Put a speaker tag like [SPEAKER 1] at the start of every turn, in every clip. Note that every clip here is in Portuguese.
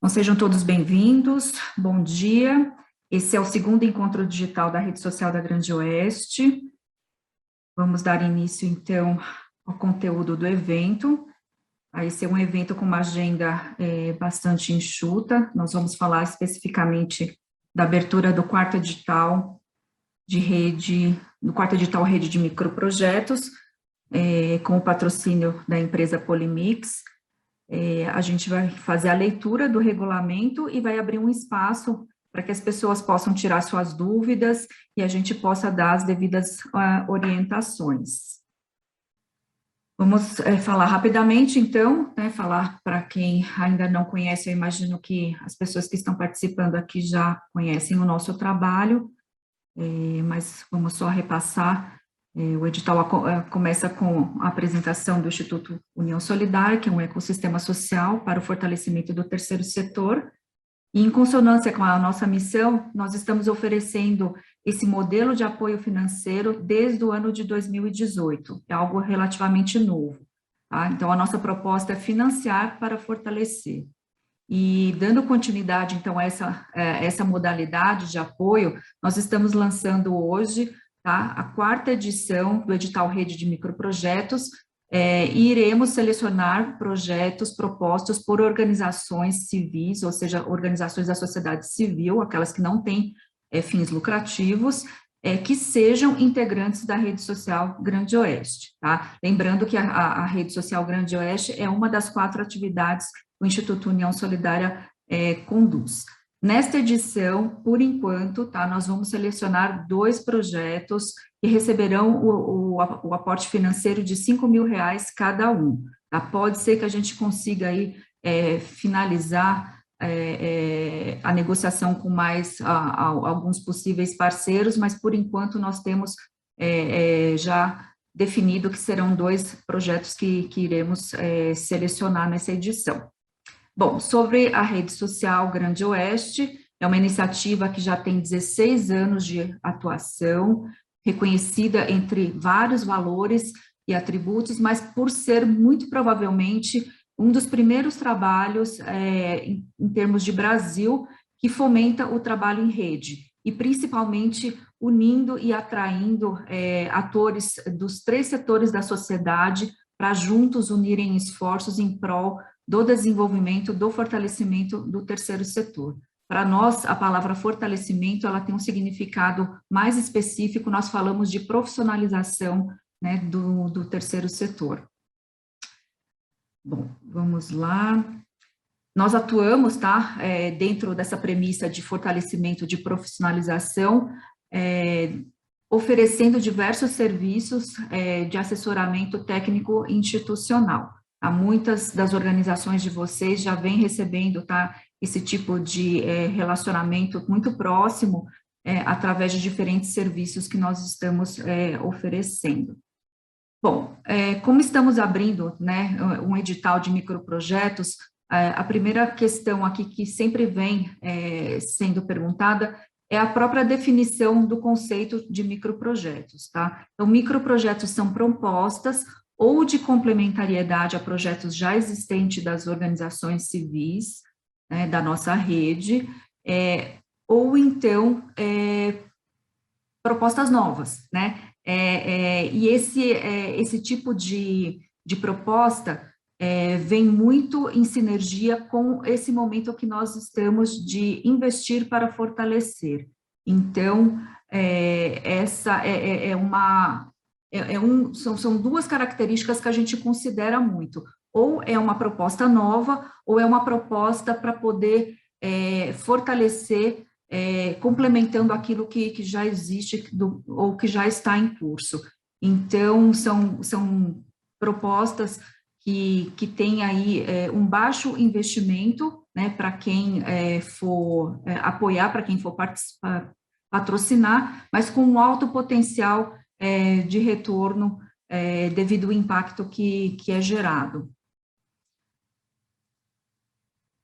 [SPEAKER 1] Então, sejam todos bem-vindos, bom dia. Esse é o segundo encontro digital da Rede Social da Grande Oeste. Vamos dar início, então, ao conteúdo do evento. Esse é um evento com uma agenda bastante enxuta. Nós vamos falar especificamente da abertura do quarto edital de rede, do quarto edital Rede de Microprojetos, com o patrocínio da empresa Polimix. A gente vai fazer a leitura do regulamento e vai abrir um espaço para que as pessoas possam tirar suas dúvidas e a gente possa dar as devidas orientações. Vamos falar rapidamente, então, falar para quem ainda não conhece, eu imagino que as pessoas que estão participando aqui já conhecem o nosso trabalho, mas vamos só repassar. O edital começa com a apresentação do Instituto União Solidária, que é um ecossistema social para o fortalecimento do terceiro setor, e em consonância com a nossa missão, nós estamos oferecendo esse modelo de apoio financeiro desde o ano de 2018, é algo relativamente novo, tá? Então, a nossa proposta é financiar para fortalecer. E dando continuidade, então, a essa modalidade de apoio, nós estamos lançando hoje, tá, a quarta edição do edital Rede de Microprojetos, e iremos selecionar projetos propostos por organizações civis, ou seja, organizações da sociedade civil, aquelas que não têm fins lucrativos, que sejam integrantes da Rede Social Grande Oeste, tá? Lembrando que a Rede Social Grande Oeste é uma das 4 atividades que o Instituto União Solidária conduz. Nesta edição, por enquanto, tá, nós vamos selecionar 2 projetos que receberão o aporte financeiro de R$5.000 cada um. Tá? Pode ser que a gente consiga aí, finalizar a negociação com mais alguns possíveis parceiros, mas por enquanto nós temos já definido que serão 2 projetos que iremos selecionar nessa edição. Bom, sobre a Rede Social Grande Oeste, é uma iniciativa que já tem 16 anos de atuação, reconhecida entre vários valores e atributos, mas por ser muito provavelmente um dos primeiros trabalhos em termos de Brasil que fomenta o trabalho em rede, e principalmente unindo e atraindo atores dos 3 setores da sociedade para juntos unirem esforços em prol do desenvolvimento, do fortalecimento do terceiro setor. Para nós, a palavra fortalecimento, ela tem um significado mais específico, nós falamos de profissionalização, né, do terceiro setor. Bom, vamos lá. Nós atuamos, tá, dentro dessa premissa de fortalecimento, de profissionalização, oferecendo diversos serviços de assessoramento técnico institucional. Muitas das organizações de vocês já vêm recebendo, tá, esse tipo de relacionamento muito próximo através de diferentes serviços que nós estamos oferecendo. Bom, como estamos abrindo, né, um edital de microprojetos, a primeira questão aqui que sempre vem sendo perguntada é a própria definição do conceito de microprojetos, tá? Então, microprojetos são propostas ou de complementariedade a projetos já existentes das organizações civis, né, da nossa rede, ou então propostas novas, né? E esse tipo de proposta vem muito em sinergia com esse momento que nós estamos de investir para fortalecer. Então, essa são 2 características que a gente considera muito, ou é uma proposta nova, ou é uma proposta para poder fortalecer, complementando aquilo que já existe, ou que já está em curso. Então, são propostas que têm aí um baixo investimento, né, para quem for apoiar, para quem for participar, patrocinar, mas com um alto potencial de retorno devido ao impacto que é gerado.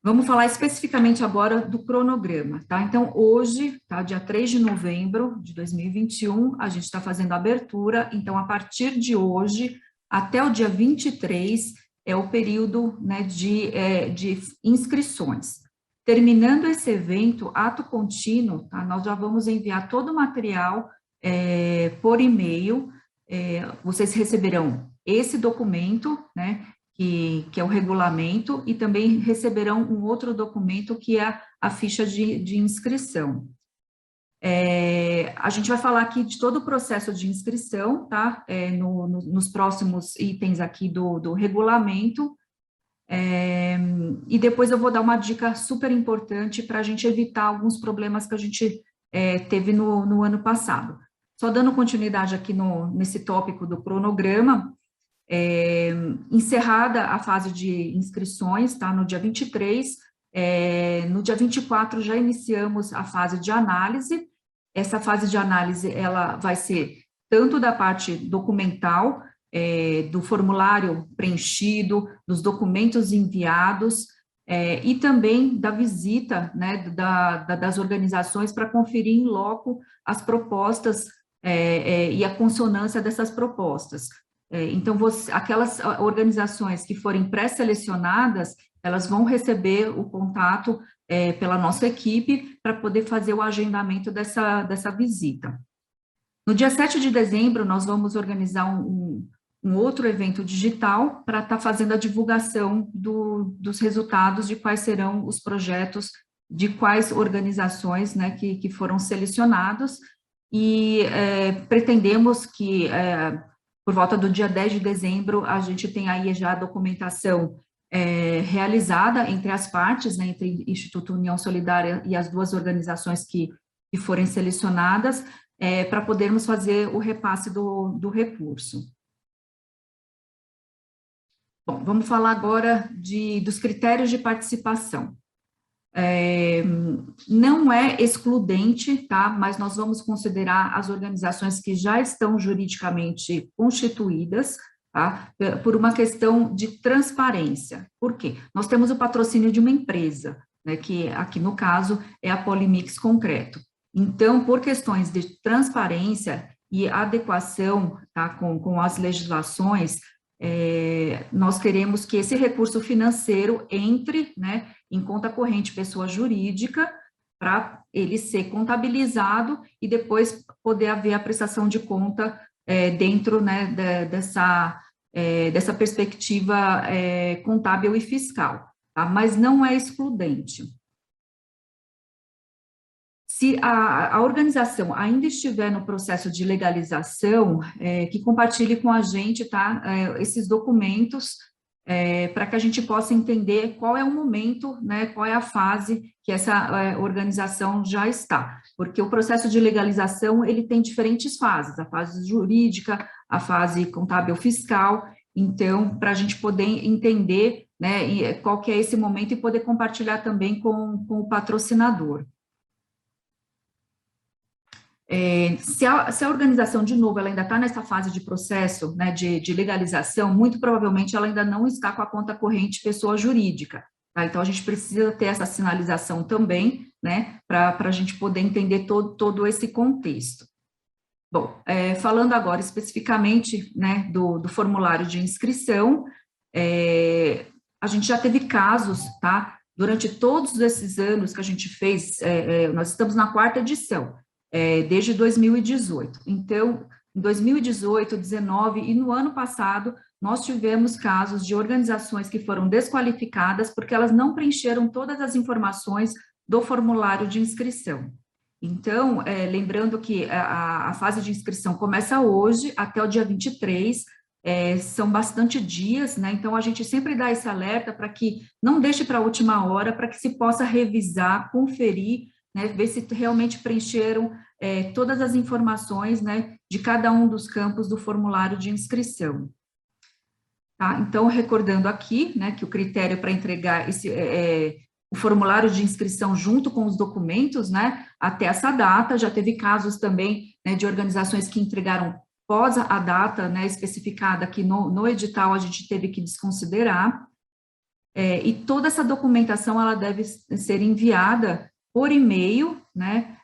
[SPEAKER 1] Vamos falar especificamente agora do cronograma, tá? Então, hoje, tá, dia 3 de novembro de 2021, a gente está fazendo a abertura, então, a partir de hoje, até o dia 23, é o período, né, de inscrições. Terminando esse evento, ato contínuo, tá? Nós já vamos enviar todo o material por e-mail, vocês receberão esse documento, né, que é o regulamento, e também receberão um outro documento que é a ficha de inscrição. A gente vai falar aqui de todo o processo de inscrição, tá? Nos próximos itens aqui do regulamento, e depois eu vou dar uma dica super importante para a gente evitar alguns problemas que a gente teve no ano passado. Só dando continuidade aqui nesse tópico do cronograma, encerrada a fase de inscrições, tá? No dia 23, no dia 24 já iniciamos a fase de análise. Essa fase de análise, ela vai ser tanto da parte documental, do formulário preenchido, dos documentos enviados, e também da visita, né, das organizações para conferir em loco as propostas e a consonância dessas propostas. Então, aquelas organizações que forem pré-selecionadas, elas vão receber o contato pela nossa equipe para poder fazer o agendamento dessa visita. No dia 7 de dezembro, nós vamos organizar um outro evento digital para estar fazendo a divulgação dos resultados de quais serão os projetos de quais organizações, né, que foram selecionados, e pretendemos que por volta do dia 10 de dezembro a gente tem aí já a documentação realizada entre as partes, né, entre Instituto União Solidária e as duas organizações que forem selecionadas, para podermos fazer o repasse do recurso. Bom, vamos falar agora dos critérios de participação. Não é excludente, tá? Mas nós vamos considerar as organizações que já estão juridicamente constituídas, tá? Por uma questão de transparência. Por quê? Nós temos o patrocínio de uma empresa, né, que aqui no caso é a Polimix Concreto. Então, por questões de transparência e adequação, tá, com as legislações, nós queremos que esse recurso financeiro entre, né, em conta corrente pessoa jurídica, para ele ser contabilizado e depois poder haver a prestação de conta dentro, né, dessa perspectiva contábil e fiscal, tá? Mas não é excludente. Se a organização ainda estiver no processo de legalização, que compartilhe com a gente, tá, esses documentos, para que a gente possa entender qual é o momento, né, qual é a fase que essa organização já está. Porque o processo de legalização, ele tem diferentes fases, a fase jurídica, a fase contábil fiscal. Então, para a gente poder entender, né, qual que é esse momento e poder compartilhar também com o patrocinador. Se a organização, de novo, ela ainda está nessa fase de processo, né, de legalização, muito provavelmente ela ainda não está com a conta corrente pessoa jurídica, tá? Então, a gente precisa ter essa sinalização também, né, para a gente poder entender todo esse contexto. Bom, falando agora especificamente, né, do formulário de inscrição, a gente já teve casos, tá? Durante todos esses anos que a gente fez, nós estamos na 4ª edição, desde 2018. Então, em 2018, 2019 e no ano passado, nós tivemos casos de organizações que foram desqualificadas porque elas não preencheram todas as informações do formulário de inscrição. Então, lembrando que a fase de inscrição começa hoje até o dia 23, são bastante dias, né? Então, a gente sempre dá esse alerta para que não deixe para a última hora, para que se possa revisar, conferir, né, ver se realmente preencheram todas as informações, né, de cada um dos campos do formulário de inscrição. Tá? Então, recordando aqui, né, que o critério para entregar o formulário de inscrição junto com os documentos, né, até essa data, já teve casos também, né, de organizações que entregaram pós a data, né, especificada aqui no edital, a gente teve que desconsiderar, e toda essa documentação, ela deve ser enviada por e-mail, né,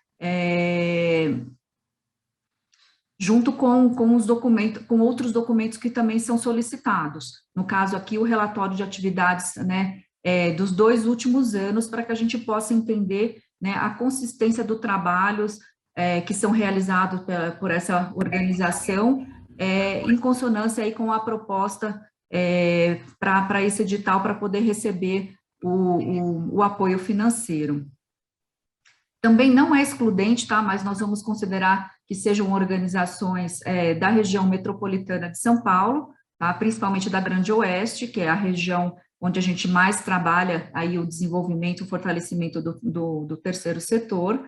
[SPEAKER 1] junto com os documentos, com outros documentos que também são solicitados. No caso aqui, o relatório de atividades, né, dos 2 últimos anos, para que a gente possa entender, né, a consistência dos trabalhos que são realizados por essa organização, em consonância aí com a proposta para esse edital, para poder receber o apoio financeiro. Também não é excludente, tá? Mas nós vamos considerar que sejam organizações da região metropolitana de São Paulo, tá? Principalmente da Grande Oeste, que é a região onde a gente mais trabalha aí o desenvolvimento, o fortalecimento do terceiro setor.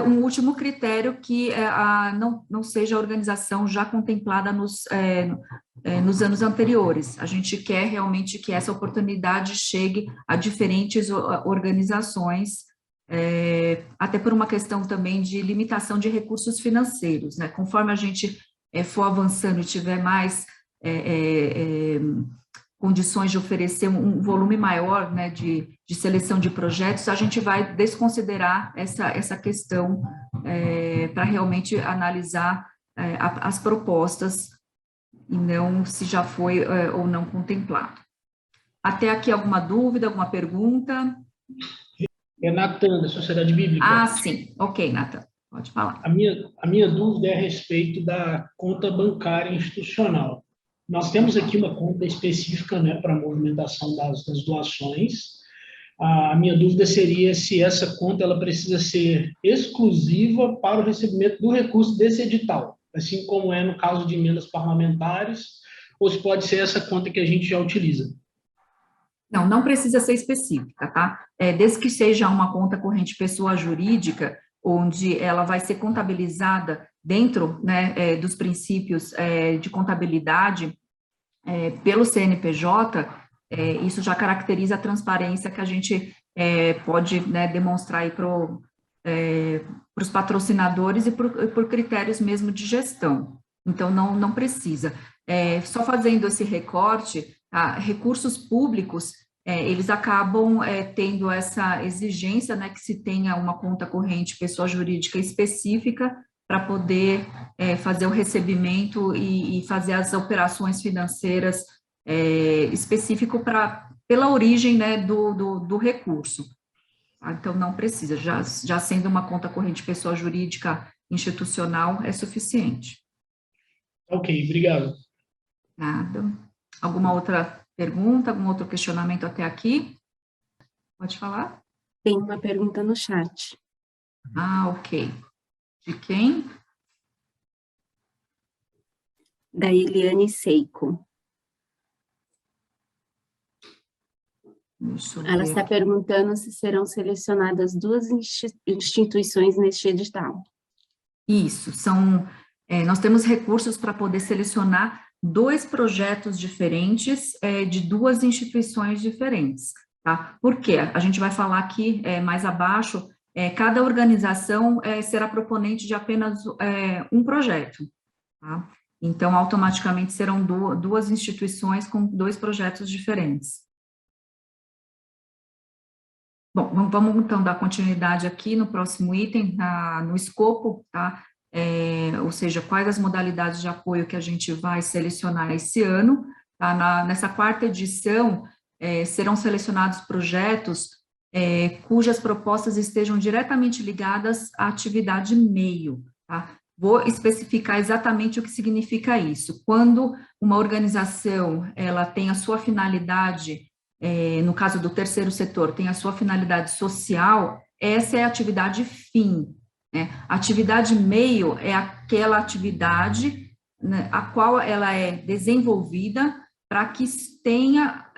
[SPEAKER 1] Um último critério que não seja a organização já contemplada nos anos anteriores. A gente quer realmente que essa oportunidade chegue a diferentes organizações, até por uma questão também de limitação de recursos financeiros, né? Conforme a gente for avançando e tiver mais condições de oferecer um volume maior, né, de seleção de projetos, a gente vai desconsiderar essa questão para realmente analisar as propostas e não se já foi ou não contemplado. Até aqui alguma dúvida, alguma pergunta?
[SPEAKER 2] É Natan, da Sociedade Bíblica.
[SPEAKER 1] Ah, sim. Ok, Natan, pode falar.
[SPEAKER 2] A minha dúvida é a respeito da conta bancária institucional. Nós temos aqui uma conta específica, né, para a movimentação das doações. A minha dúvida seria se essa conta ela precisa ser exclusiva para o recebimento do recurso desse edital, assim como é no caso de emendas parlamentares, ou se pode ser essa conta que a gente já utiliza.
[SPEAKER 1] Não precisa ser específica, tá? Desde que seja uma conta corrente pessoa jurídica, onde ela vai ser contabilizada dentro, né, dos princípios de contabilidade pelo CNPJ, isso já caracteriza a transparência que a gente pode, né, demonstrar aí para os patrocinadores e por critérios mesmo de gestão. Então, não precisa. Só fazendo esse recorte, recursos públicos, eles acabam tendo essa exigência, né, que se tenha uma conta corrente pessoa jurídica específica para poder fazer o recebimento e fazer as operações financeiras específico pela origem, né, do recurso. Então, não precisa, já sendo uma conta corrente pessoa jurídica institucional, é suficiente.
[SPEAKER 2] Ok, obrigado.
[SPEAKER 1] Nada. Alguma outra pergunta, algum outro questionamento até aqui? Pode falar?
[SPEAKER 3] Tem uma pergunta no chat.
[SPEAKER 1] Ah, ok. De quem?
[SPEAKER 3] Da Eliane Seiko. Ela está perguntando se serão selecionadas 2 instituições neste edital.
[SPEAKER 1] Isso, nós temos recursos para poder selecionar 2 projetos diferentes de 2 instituições diferentes, tá? Por quê? A gente vai falar aqui mais abaixo, cada organização será proponente de apenas um projeto, tá? Então, automaticamente serão 2 instituições com 2 projetos diferentes. Bom, vamos então dar continuidade aqui no próximo item, no escopo, tá? Ou seja, quais as modalidades de apoio que a gente vai selecionar esse ano, tá? Nessa 4ª edição, serão selecionados projetos cujas propostas estejam diretamente ligadas à atividade meio, tá? Vou especificar exatamente o que significa isso. Quando uma organização, ela tem a sua finalidade, no caso do terceiro setor, tem a sua finalidade social, essa é a atividade fim, né? A atividade meio é aquela atividade, né, a qual ela é desenvolvida para que tenha,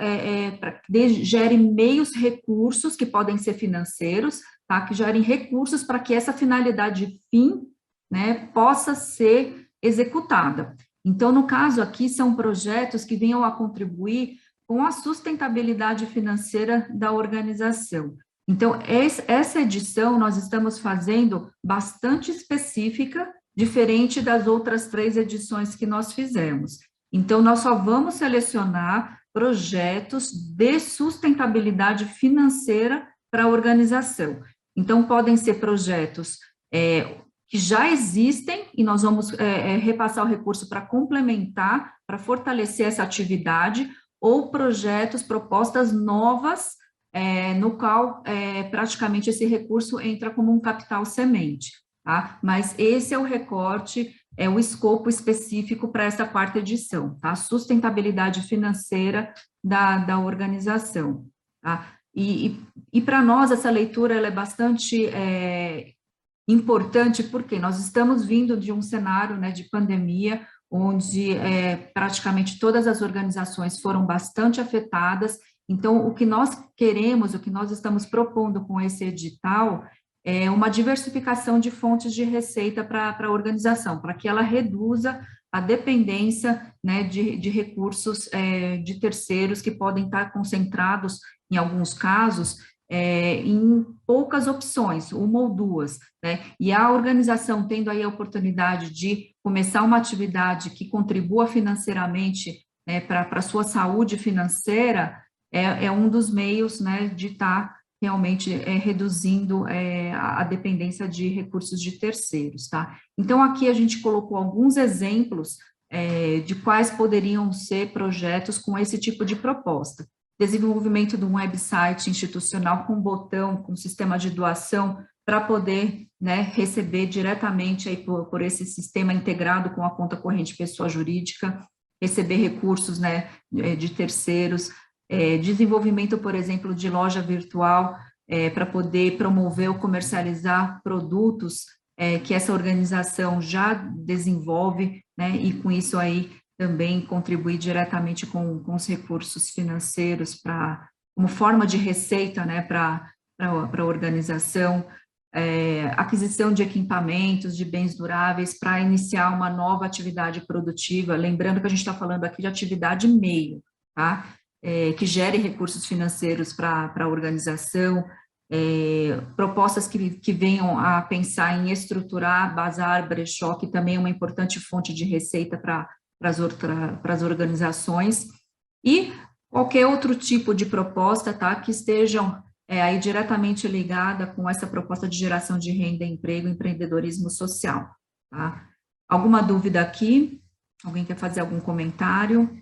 [SPEAKER 1] para que gere meios recursos, que podem ser financeiros, tá? Que gerem recursos para que essa finalidade fim, né, possa ser executada. Então, no caso aqui, são projetos que venham a contribuir com a sustentabilidade financeira da organização. Então, essa edição nós estamos fazendo bastante específica, diferente das outras 3 edições que nós fizemos. Então, nós só vamos selecionar projetos de sustentabilidade financeira para a organização. Então, podem ser projetos que já existem e nós vamos repassar o recurso para complementar, para fortalecer essa atividade, ou projetos, propostas novas, no qual praticamente esse recurso entra como um capital semente, tá? Mas esse é o recorte, é o escopo específico para essa quarta edição, tá? Sustentabilidade financeira da organização, tá? E para nós essa leitura ela é bastante importante, porque nós estamos vindo de um cenário, né, de pandemia, onde praticamente todas as organizações foram bastante afetadas. Então, o que nós queremos, o que nós estamos propondo com esse edital é uma diversificação de fontes de receita para a organização, para que ela reduza a dependência, né, de recursos de terceiros que podem estar concentrados, em alguns casos, em poucas opções, uma ou duas, né? E a organização tendo aí a oportunidade de começar uma atividade que contribua financeiramente, né, para a sua saúde financeira, é um dos meios, né, de estar realmente reduzindo a dependência de recursos de terceiros, tá? Então, aqui a gente colocou alguns exemplos de quais poderiam ser projetos com esse tipo de proposta. Desenvolvimento de um website institucional com botão, com sistema de doação, para poder, né, receber diretamente aí por esse sistema integrado com a conta corrente pessoa jurídica, receber recursos, né, de terceiros, desenvolvimento, por exemplo, de loja virtual, para poder promover ou comercializar produtos que essa organização já desenvolve, né, e com isso aí também contribuir diretamente com os recursos financeiros como forma de receita, né, para a organização, aquisição de equipamentos, de bens duráveis, para iniciar uma nova atividade produtiva, lembrando que a gente está falando aqui de atividade meio, tá? Que gere recursos financeiros para a organização, propostas que venham a pensar em estruturar bazar, brechó, que também é uma importante fonte de receita para as organizações, e qualquer outro tipo de proposta, tá, que estejam aí diretamente ligada com essa proposta de geração de renda, emprego, empreendedorismo social, tá? Alguma dúvida aqui? Alguém quer fazer algum comentário?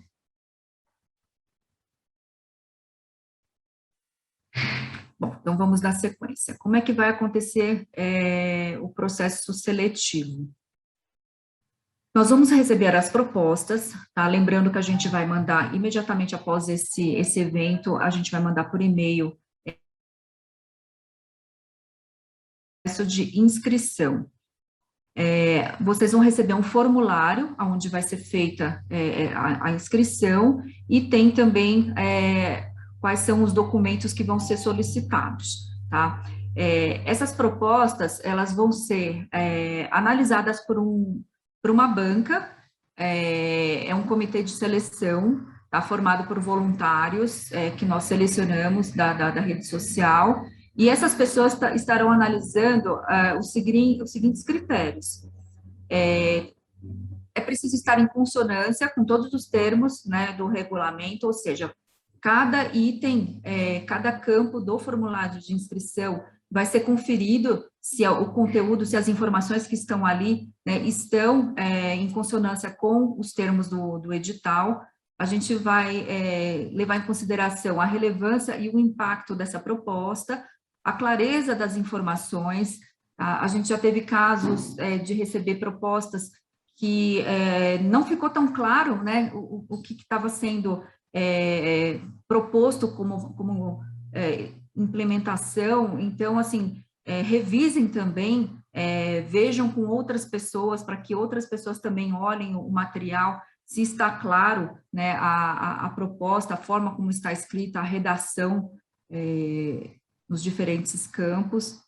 [SPEAKER 1] Bom, então vamos dar sequência. Como é que vai acontecer o processo seletivo? Nós vamos receber as propostas, tá? Lembrando que a gente vai mandar imediatamente após esse evento, a gente vai mandar por e-mail processo de inscrição. Vocês vão receber um formulário onde vai ser feita a inscrição e tem também quais são os documentos que vão ser solicitados, tá? Essas propostas, elas vão ser analisadas por uma banca, é um comitê de seleção, tá, formado por voluntários que nós selecionamos da rede social, e essas pessoas estarão analisando os seguintes critérios. É preciso estar em consonância com todos os termos, né, do regulamento, ou seja, cada item, cada campo do formulário de inscrição vai ser conferido se o conteúdo, se as informações que estão ali, né, estão em consonância com os termos do edital. A gente vai levar em consideração a relevância e o impacto dessa proposta, a clareza das informações. A gente já teve casos de receber propostas que não ficou tão claro, né, o que estava sendo proposto como implementação. Então, assim, revisem também, vejam com outras pessoas, para que outras pessoas também olhem o material, se está claro, né, a proposta, a forma como está escrita, a redação nos diferentes campos.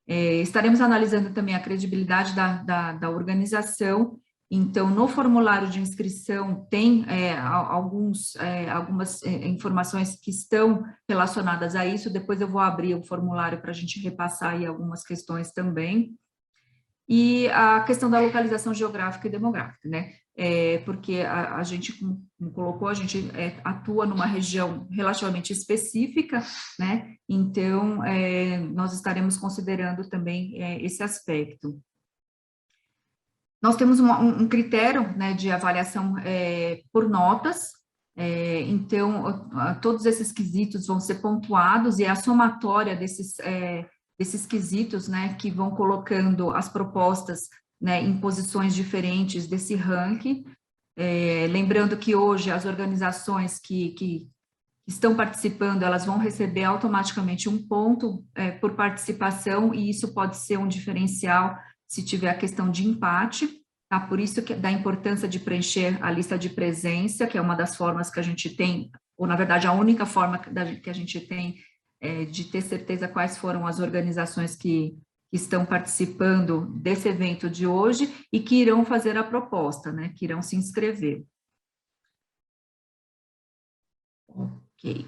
[SPEAKER 1] Estaremos analisando também a credibilidade da organização. Então, no formulário de inscrição tem algumas informações que estão relacionadas a isso. Depois eu vou abrir o formulário para a gente repassar aí algumas questões também. E a questão da localização geográfica e demográfica, né? Porque a gente, como colocou, a gente atua numa região relativamente específica, né? Então, nós estaremos considerando também esse aspecto. Nós temos um critério, né, de avaliação por notas, Então, todos esses quesitos vão ser pontuados e é a somatória desses quesitos, né, que vão colocando as propostas, né, em posições diferentes desse ranking. Lembrando que hoje as organizações que estão participando, elas vão receber automaticamente um ponto por participação, e isso pode ser um diferencial se tiver a questão de empate, tá? Por isso que da importância de preencher a lista de presença, que é uma das formas que a gente tem, ou na verdade a única forma que a gente tem de ter certeza quais foram as organizações que estão participando desse evento de hoje e que irão fazer a proposta, né, que irão se inscrever. Ok,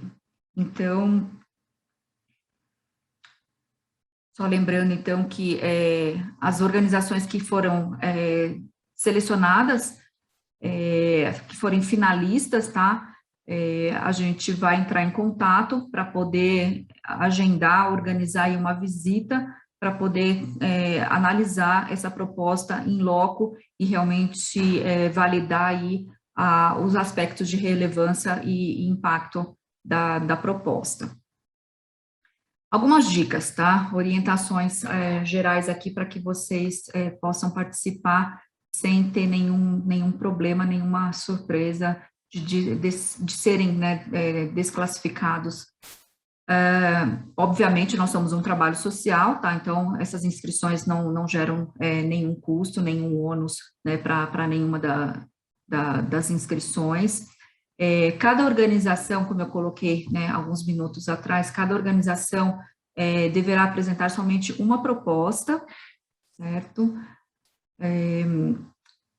[SPEAKER 1] então, só lembrando então que as organizações que foram selecionadas, que forem finalistas, tá? A gente vai entrar em contato para poder agendar, organizar aí uma visita para poder analisar essa proposta em loco e realmente validar aí os aspectos de relevância e impacto da proposta. Algumas dicas, tá? Orientações gerais aqui para que vocês possam participar sem ter nenhum problema, nenhuma surpresa de serem, né, desclassificados. Obviamente, nós somos um trabalho social, tá? Então, essas inscrições não geram nenhum custo, nenhum ônus, né, para nenhuma das inscrições. Cada organização, como eu coloquei, né, alguns minutos atrás, cada organização deverá apresentar somente uma proposta, certo?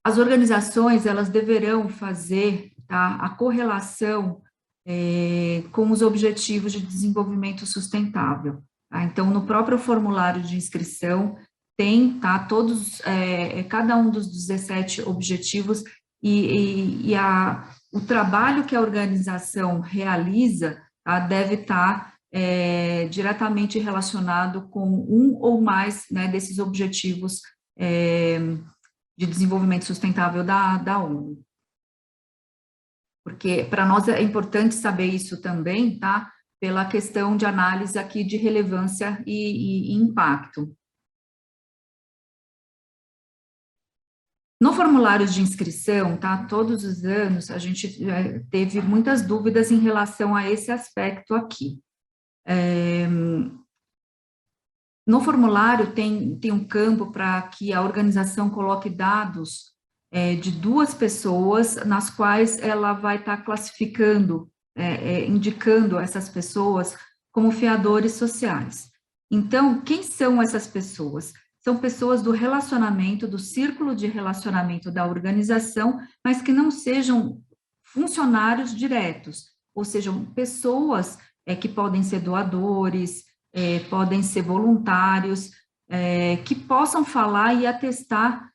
[SPEAKER 1] As organizações, elas deverão fazer, tá, a correlação com os objetivos de desenvolvimento sustentável, tá? Então, no próprio formulário de inscrição, tem, tá, todos, cada um dos 17 objetivos e o trabalho que a organização realiza, tá, deve estar diretamente relacionado com um ou mais, né, desses objetivos de desenvolvimento sustentável da ONU. Porque para nós é importante saber isso também, tá? Pela questão de análise aqui de relevância e impacto. No formulário de inscrição, tá? Todos os anos a gente teve muitas dúvidas em relação a esse aspecto aqui. No formulário tem um campo para que a organização coloque dados de 2 pessoas, nas quais ela vai estar classificando, indicando essas pessoas como fiadores sociais. Então, quem são essas pessoas? São pessoas do relacionamento, do círculo de relacionamento da organização, mas que não sejam funcionários diretos, ou sejam pessoas que podem ser doadores, podem ser voluntários, que possam falar e atestar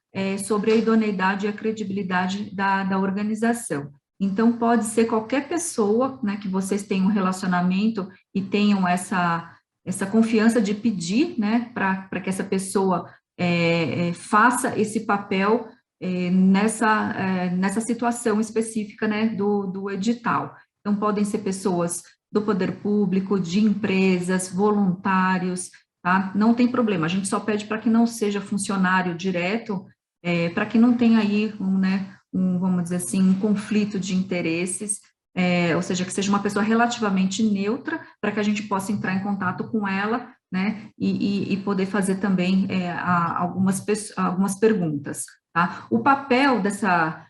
[SPEAKER 1] sobre a idoneidade e a credibilidade da organização. Então, pode ser qualquer pessoa, né, que vocês tenham um relacionamento e tenham essa confiança de pedir, né, para que essa pessoa faça esse papel nessa situação específica, né, do edital. Então, podem ser pessoas do poder público, de empresas, voluntários, tá? Não tem problema, a gente só pede para que não seja funcionário direto, para que não tenha aí, vamos dizer assim, um conflito de interesses, ou seja, que seja uma pessoa relativamente neutra, para que a gente possa entrar em contato com ela, né, e poder fazer também algumas perguntas, tá? O papel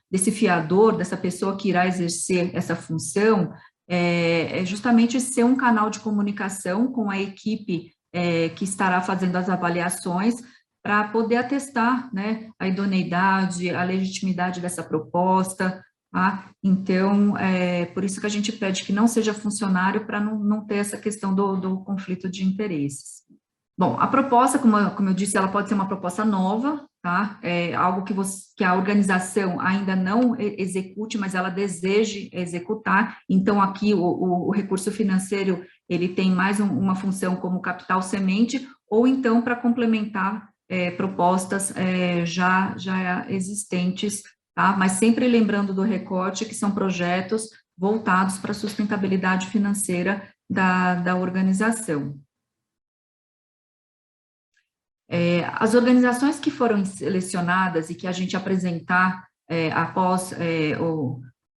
[SPEAKER 1] desse fiador, dessa pessoa que irá exercer essa função, é justamente ser um canal de comunicação com a equipe que estará fazendo as avaliações, para poder atestar, né, a idoneidade, a legitimidade dessa proposta, tá? Então, por isso que a gente pede que não seja funcionário, para não ter essa questão do conflito de interesses. Bom, a proposta, como eu disse, ela pode ser uma proposta nova, tá? Algo que a organização ainda não execute, mas ela deseje executar. Então, aqui o recurso financeiro, ele tem mais uma função como capital semente, ou então para complementar propostas já existentes, tá? Mas sempre lembrando do recorte, que são projetos voltados para a sustentabilidade financeira da organização. As organizações que foram selecionadas e que a gente apresentar após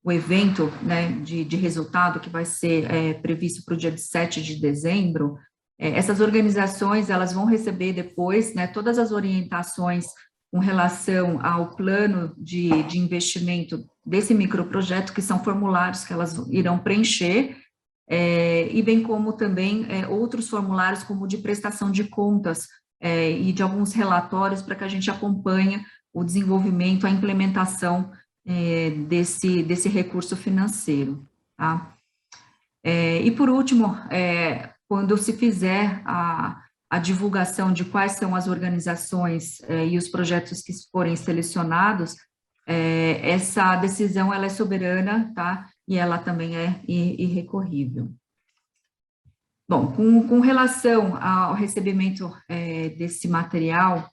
[SPEAKER 1] o evento, né, de resultado que vai ser previsto para o dia 7 de dezembro, essas organizações elas vão receber depois, né, todas as orientações com relação ao plano de investimento desse microprojeto, que são formulários que elas irão preencher, e bem como também outros formulários como de prestação de contas, e de alguns relatórios para que a gente acompanhe o desenvolvimento, a implementação desse recurso financeiro, tá? E por último, quando se fizer a divulgação de quais são as organizações e os projetos que forem selecionados, essa decisão ela é soberana, tá? E ela também é irrecorrível. Bom, com relação ao recebimento desse material,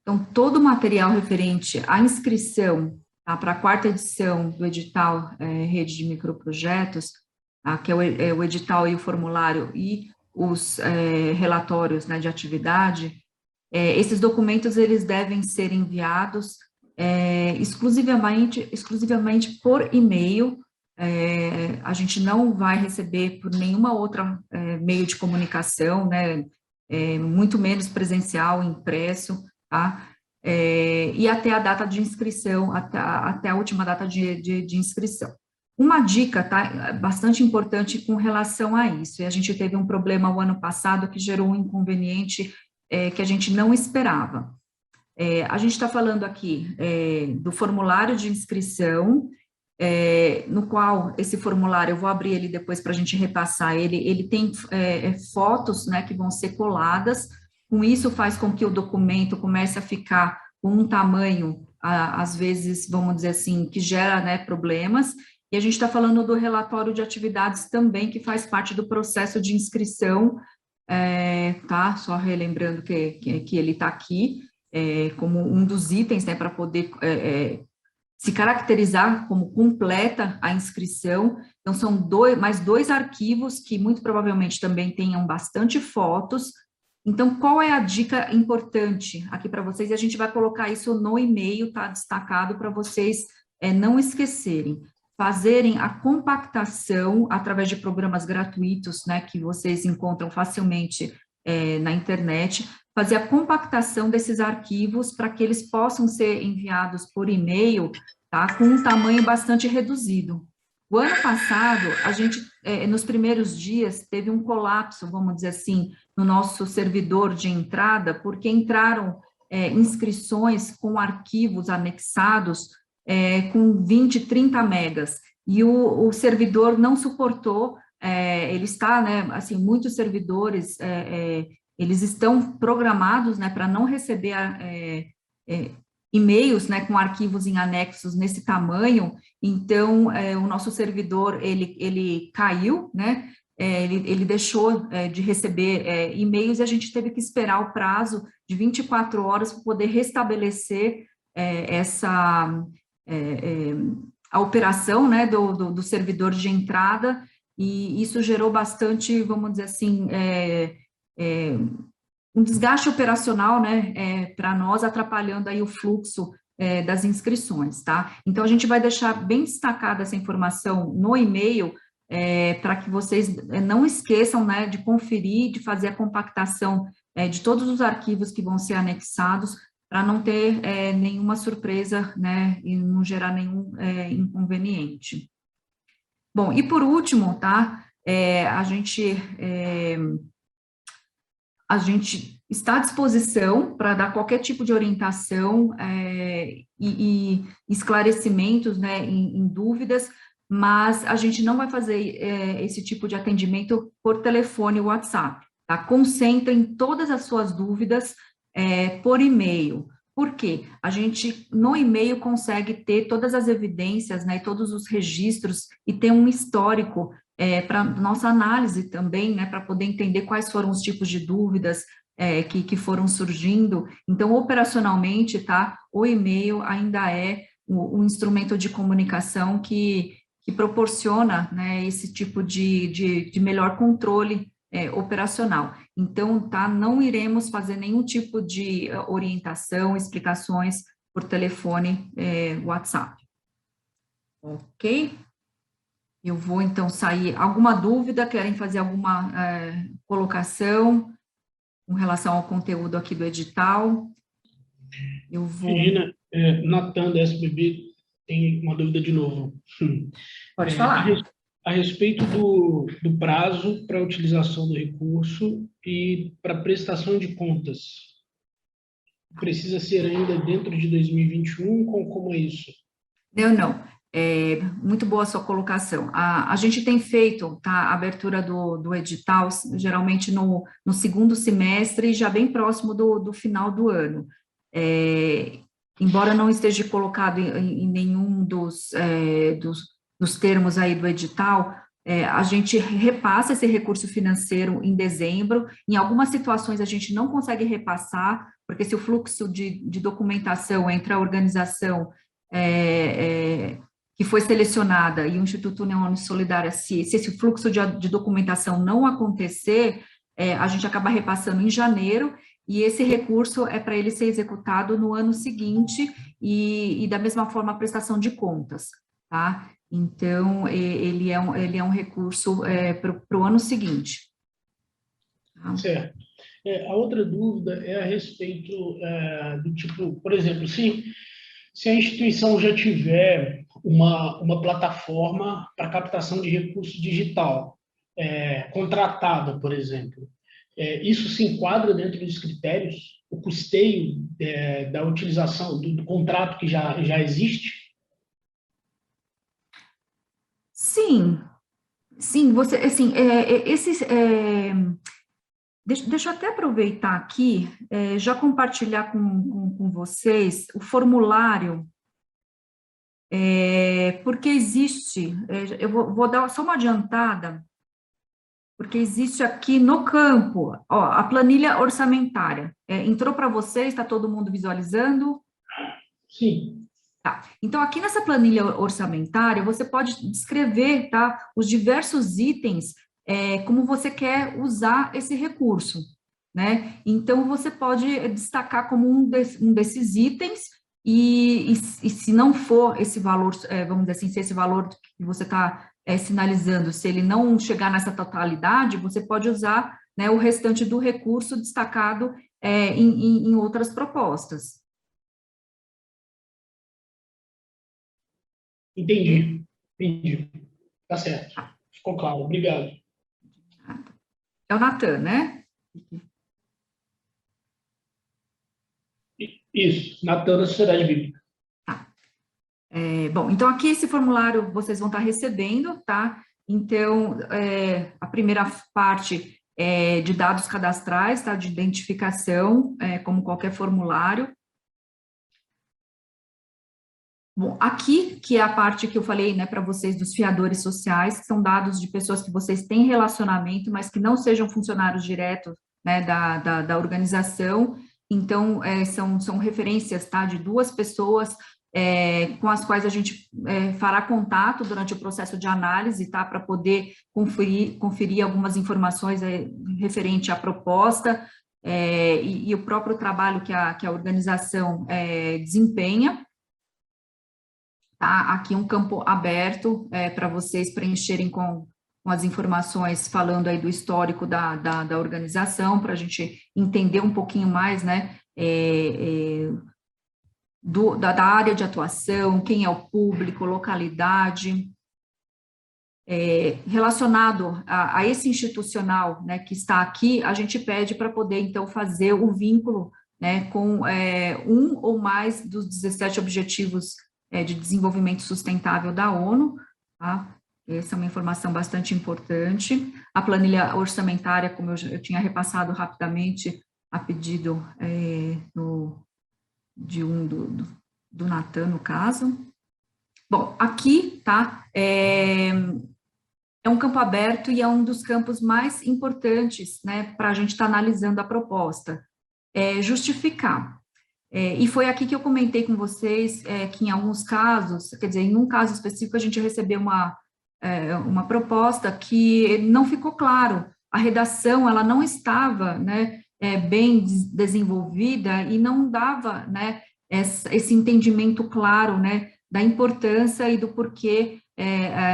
[SPEAKER 1] então, todo o material referente à inscrição, tá, para a 4ª edição do edital Rede de Microprojetos, tá, que é o edital e o formulário e os relatórios, né, de atividade, esses documentos eles devem ser enviados exclusivamente por e-mail. A gente não vai receber por nenhuma outra meio de comunicação, né, muito menos presencial, impresso, tá? E até a data de inscrição, até a última data de inscrição. Uma dica, tá, bastante importante com relação a isso, e a gente teve um problema o ano passado que gerou um inconveniente que a gente não esperava. A gente está falando aqui do formulário de inscrição, no qual esse formulário, eu vou abrir ele depois para a gente repassar ele tem fotos, né, que vão ser coladas, com isso faz com que o documento comece a ficar com um tamanho, às vezes, vamos dizer assim, que gera, né, problemas, e a gente está falando do relatório de atividades também, que faz parte do processo de inscrição, tá, só relembrando que ele está aqui, como um dos itens, né, para poder se caracterizar como completa a inscrição. Então, são mais dois arquivos que muito provavelmente também tenham bastante fotos. Então, qual é a dica importante aqui para vocês? E a gente vai colocar isso no e-mail, tá destacado para vocês não esquecerem. Fazerem a compactação através de programas gratuitos, né, que vocês encontram facilmente na internet, fazer a compactação desses arquivos para que eles possam ser enviados por e-mail, tá, com um tamanho bastante reduzido. O ano passado, a gente, nos primeiros dias, teve um colapso, vamos dizer assim, no nosso servidor de entrada, porque entraram inscrições com arquivos anexados com 20, 30 megas, e o servidor não suportou, ele está, né, assim, muitos servidores, eles estão programados, né, para não receber e-mails, né, com arquivos em anexos nesse tamanho. Então, o nosso servidor, ele caiu, né, ele deixou de receber e-mails, e a gente teve que esperar o prazo de 24 horas para poder restabelecer a operação, né, do servidor de entrada, e isso gerou bastante, vamos dizer assim, um desgaste operacional, né, para nós, atrapalhando aí o fluxo das inscrições, tá? Então, a gente vai deixar bem destacada essa informação no e-mail, para que vocês não esqueçam, né, de conferir, de fazer a compactação de todos os arquivos que vão ser anexados, para não ter nenhuma surpresa, né, e não gerar nenhum inconveniente. Bom, e por último, tá, a gente está à disposição para dar qualquer tipo de orientação e esclarecimentos, né, em dúvidas, mas a gente não vai fazer esse tipo de atendimento por telefone ou WhatsApp, tá? Concentrem todas as suas dúvidas por e-mail. Por quê? A gente, no e-mail, consegue ter todas as evidências, né, todos os registros, e ter um histórico para nossa análise também, né, para poder entender quais foram os tipos de dúvidas que foram surgindo. Então, operacionalmente, tá, o e-mail ainda é o instrumento de comunicação que proporciona, né, esse tipo de melhor controle operacional. Então, tá, não iremos fazer nenhum tipo de orientação, explicações por telefone, WhatsApp. Ok? Eu vou, então, sair. Alguma dúvida? Querem fazer alguma colocação com relação ao conteúdo aqui do edital? Eu vou...
[SPEAKER 2] Regina, Natan, da SBB, tem uma dúvida de novo.
[SPEAKER 1] Pode falar.
[SPEAKER 2] A respeito do prazo para a utilização do recurso e para prestação de contas. Precisa ser ainda dentro de 2021? Como é isso?
[SPEAKER 1] Não. Muito boa a sua colocação. A gente tem feito, tá, a abertura do edital, geralmente no segundo semestre, já bem próximo do final do ano. Embora não esteja colocado em nenhum dos termos aí do edital, a gente repassa esse recurso financeiro em dezembro. Em algumas situações a gente não consegue repassar, porque se o fluxo de documentação entre a organização que foi selecionada e o Instituto União Solidária, se esse fluxo de documentação não acontecer, a gente acaba repassando em janeiro, e esse recurso é para ele ser executado no ano seguinte, e da mesma forma a prestação de contas, tá? Então, ele é um recurso para o ano seguinte. Tá?
[SPEAKER 2] Certo. A outra dúvida é a respeito do tipo, por exemplo, se a instituição já tiver uma plataforma para captação de recurso digital, contratada, por exemplo, isso se enquadra dentro dos critérios? O custeio da utilização do contrato que já existe?
[SPEAKER 1] Sim, você, assim, deixa eu até aproveitar aqui, já compartilhar com vocês o formulário, porque existe, eu vou dar só uma adiantada, porque existe aqui no campo, ó, a planilha orçamentária. Entrou para vocês, está todo mundo visualizando?
[SPEAKER 2] Sim.
[SPEAKER 1] Tá. Então, aqui nessa planilha orçamentária, você pode descrever, tá, os diversos itens, como você quer usar esse recurso, né? Então, você pode destacar como um desses itens, e se não for esse valor, vamos dizer assim, se esse valor que você está sinalizando, se ele não chegar nessa totalidade, você pode usar, né, o restante do recurso destacado em outras propostas.
[SPEAKER 2] Entendi. Tá certo. Ficou claro. Obrigado.
[SPEAKER 1] É o Natan, né?
[SPEAKER 2] Isso, Natan da Sociedade Bíblica.
[SPEAKER 1] Bom, então aqui esse formulário vocês vão estar recebendo, tá? Então, a primeira parte é de dados cadastrais, tá? De identificação, como qualquer formulário. Bom, aqui, que é a parte que eu falei, né, para vocês dos fiadores sociais, que são dados de pessoas que vocês têm relacionamento, mas que não sejam funcionários diretos, né, da organização. Então, são referências, tá, de duas pessoas com as quais a gente fará contato durante o processo de análise, tá, para poder conferir algumas informações referente à proposta e o próprio trabalho que a organização desempenha. Tá? Aqui um campo aberto para vocês preencherem com as informações, falando aí do histórico da organização, para a gente entender um pouquinho mais, né, da área de atuação, quem é o público, localidade, relacionado a esse institucional, né, que está aqui, a gente pede para poder, então, fazer o vínculo, né, com um ou mais dos 17 objetivos de desenvolvimento sustentável da ONU, tá? Essa é uma informação bastante importante. A planilha orçamentária, como eu tinha repassado rapidamente, a pedido do Natan, no caso. Bom, aqui, tá, é um campo aberto e é um dos campos mais importantes, né, para a gente estar analisando a proposta. Justificar. E foi aqui que eu comentei com vocês que em alguns casos, quer dizer, em um caso específico, a gente recebeu uma proposta que não ficou claro, a redação, ela não estava, né, bem desenvolvida e não dava, né, esse entendimento claro, né, da importância e do porquê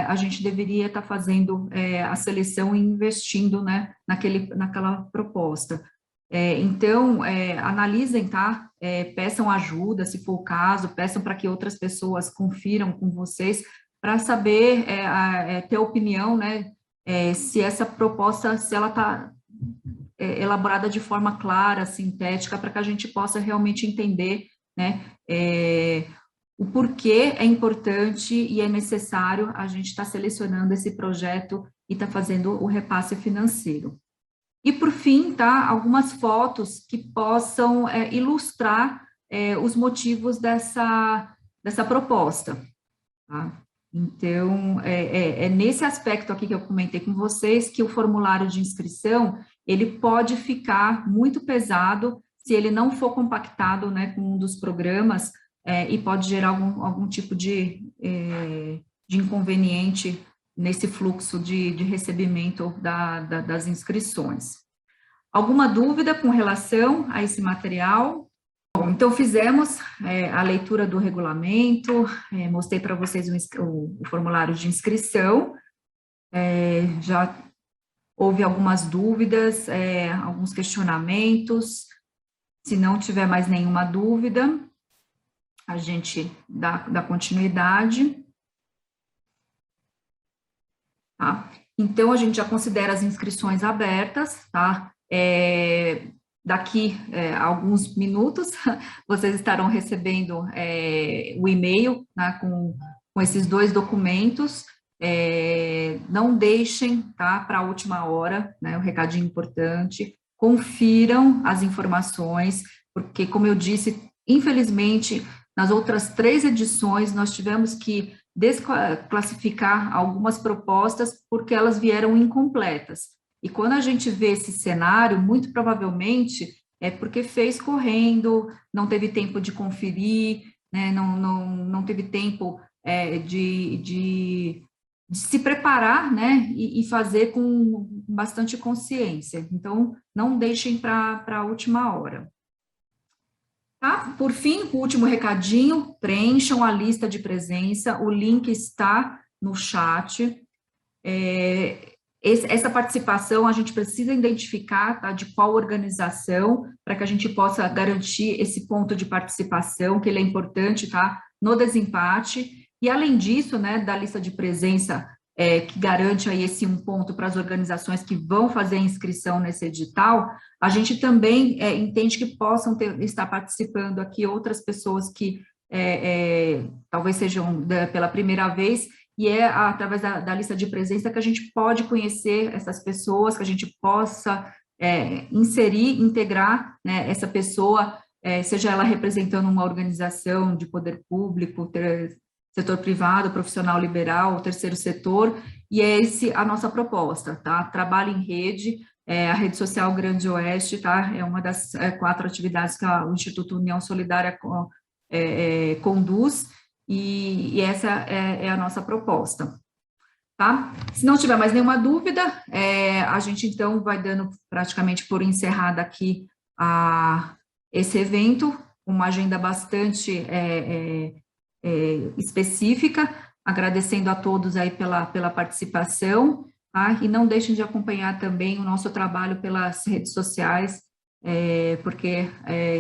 [SPEAKER 1] a gente deveria estar fazendo a seleção e investindo, né, naquela proposta. Então, analisem, tá? Peçam ajuda, se for o caso, peçam para que outras pessoas confiram com vocês, para saber, ter opinião, né, se essa proposta, se ela está elaborada de forma clara, sintética, para que a gente possa realmente entender, né, o porquê é importante e é necessário a gente estar selecionando esse projeto e estar fazendo o repasse financeiro. E, por fim, tá, algumas fotos que possam ilustrar os motivos dessa proposta. Tá? Então, é nesse aspecto aqui que eu comentei com vocês que o formulário de inscrição, ele pode ficar muito pesado se ele não for compactado, né, com um dos programas e pode gerar algum tipo de inconveniente nesse fluxo de recebimento das inscrições. Alguma dúvida com relação a esse material? Bom, então fizemos a leitura do regulamento, mostrei para vocês o formulário de inscrição, já houve algumas dúvidas, alguns questionamentos. Se não tiver mais nenhuma dúvida, a gente dá continuidade. Tá? Então, a gente já considera as inscrições abertas, tá? Daqui a alguns minutos, vocês estarão recebendo o e-mail, né, com esses 2 documentos. Não deixem, tá, para a última hora, né, um recadinho importante, confiram as informações, porque, como eu disse, infelizmente, nas outras 3 edições, nós tivemos que desclassificar algumas propostas porque elas vieram incompletas. E quando a gente vê esse cenário, muito provavelmente é porque fez correndo, não teve tempo de conferir, né, não teve tempo de se preparar, né, e fazer com bastante consciência. Então, não deixem para a última hora. Tá? Por fim, o último recadinho, preencham a lista de presença, o link está no chat. Essa participação a gente precisa identificar, tá, de qual organização, para que a gente possa garantir esse ponto de participação, que ele é importante, tá, no desempate. E além disso, né, da lista de presença, que garante aí esse 1 ponto para as organizações que vão fazer a inscrição nesse edital, a gente também entende que possam estar participando aqui outras pessoas que talvez sejam pela primeira vez, e através da lista de presença que a gente pode conhecer essas pessoas, que a gente possa inserir, integrar, né, essa pessoa, seja ela representando uma organização de poder público, setor privado, profissional liberal, terceiro setor, e é a nossa proposta, tá? Trabalho em rede, a Rede Social Grande Oeste, tá? É uma das 4 atividades que o Instituto União Solidária conduz, e essa é a nossa proposta, tá? Se não tiver mais nenhuma dúvida, a gente então vai dando praticamente por encerrada aqui esse evento, uma agenda bastante específica, agradecendo a todos aí pela participação, tá? E não deixem de acompanhar também o nosso trabalho pelas redes sociais, porque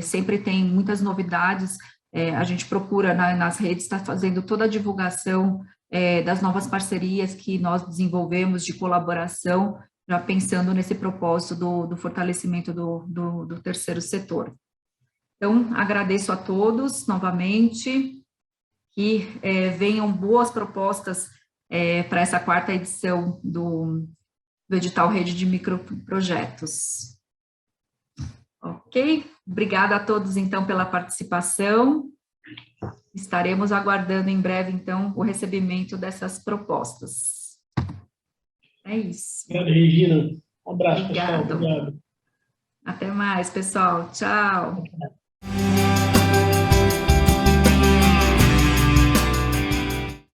[SPEAKER 1] sempre tem muitas novidades, a gente procura nas redes estar fazendo toda a divulgação das novas parcerias que nós desenvolvemos de colaboração, já pensando nesse propósito do fortalecimento do terceiro setor. Então, agradeço a todos novamente, que venham boas propostas para essa 4ª edição do edital Rede de Microprojetos. Ok? Obrigada a todos, então, pela participação. Estaremos aguardando em breve, então, o recebimento dessas propostas. É isso.
[SPEAKER 2] Obrigado, Regina. Um abraço,
[SPEAKER 1] Obrigado.
[SPEAKER 2] pessoal. Obrigado.
[SPEAKER 1] Até mais, pessoal. Tchau.